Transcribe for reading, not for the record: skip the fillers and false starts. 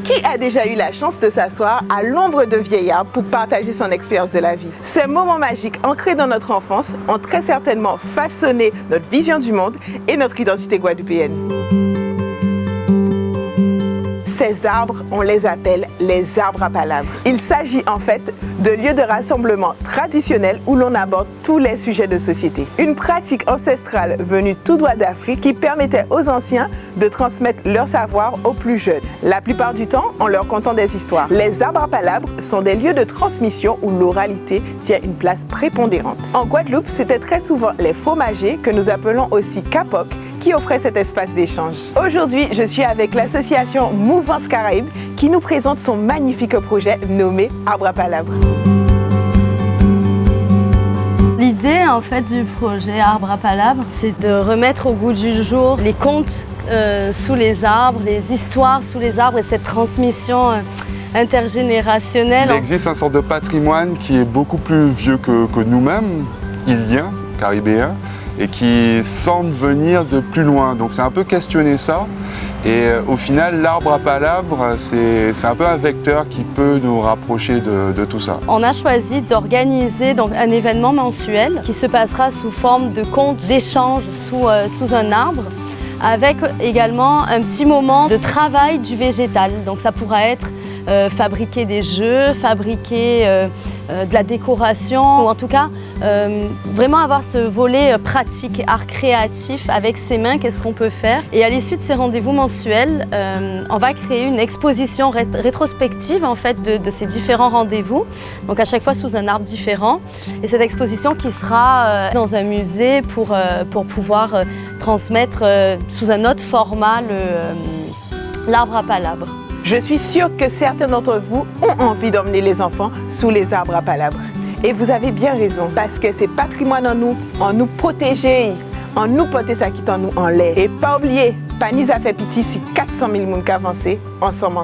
Qui a déjà eu la chance de s'asseoir à l'ombre de vieil arbre pour partager son expérience de la vie? Ces moments magiques ancrés dans notre enfance ont très certainement façonné notre vision du monde et notre identité guadeloupéenne. Ces arbres, on les appelle les arbres à palabres. Il s'agit en fait de lieux de rassemblement traditionnels où l'on aborde tous les sujets de société. Une pratique ancestrale venue tout droit d'Afrique qui permettait aux anciens de transmettre leur savoir aux plus jeunes. La plupart du temps, en leur contant des histoires. Les arbres à palabres sont des lieux de transmission où l'oralité tient une place prépondérante. En Guadeloupe, c'était très souvent les fromagers, que nous appelons aussi capoc, qui offrait cet espace d'échange. Aujourd'hui, je suis avec l'association Mouvance Caraïbe qui nous présente son magnifique projet nommé Arbre à Palabres. L'idée en fait du projet Arbre à Palabres, c'est de remettre au goût du jour les contes sous les arbres, les histoires sous les arbres et cette transmission intergénérationnelle. Il existe une sorte de patrimoine qui est beaucoup plus vieux que nous-mêmes, iliens, caribéens, et qui semble venir de plus loin. Donc c'est un peu questionner ça. Et au final, l'arbre à palabres, c'est un peu un vecteur qui peut nous rapprocher de tout ça. On a choisi d'organiser donc un événement mensuel qui se passera sous forme de contes d'échange sous un arbre, avec également un petit moment de travail du végétal. Donc ça pourra être fabriquer des jeux, fabriquer de la décoration, ou en tout cas vraiment avoir ce volet pratique, art créatif avec ses mains, qu'est-ce qu'on peut faire. Et à l'issue de ces rendez-vous mensuels, on va créer une exposition rétrospective en fait de ces différents rendez-vous, donc à chaque fois sous un arbre différent. Et cette exposition qui sera dans un musée pour pouvoir transmettre sous un autre format l'arbre à palabres. Je suis sûre que certains d'entre vous ont envie d'emmener les enfants sous les arbres à palabres. Et vous avez bien raison, parce que c'est patrimoine en nous protéger, en nous porter ça qui en nous en l'air. Et pas oublier, Panis a fait pitié si 400 000 moun qu'avancé ensemble.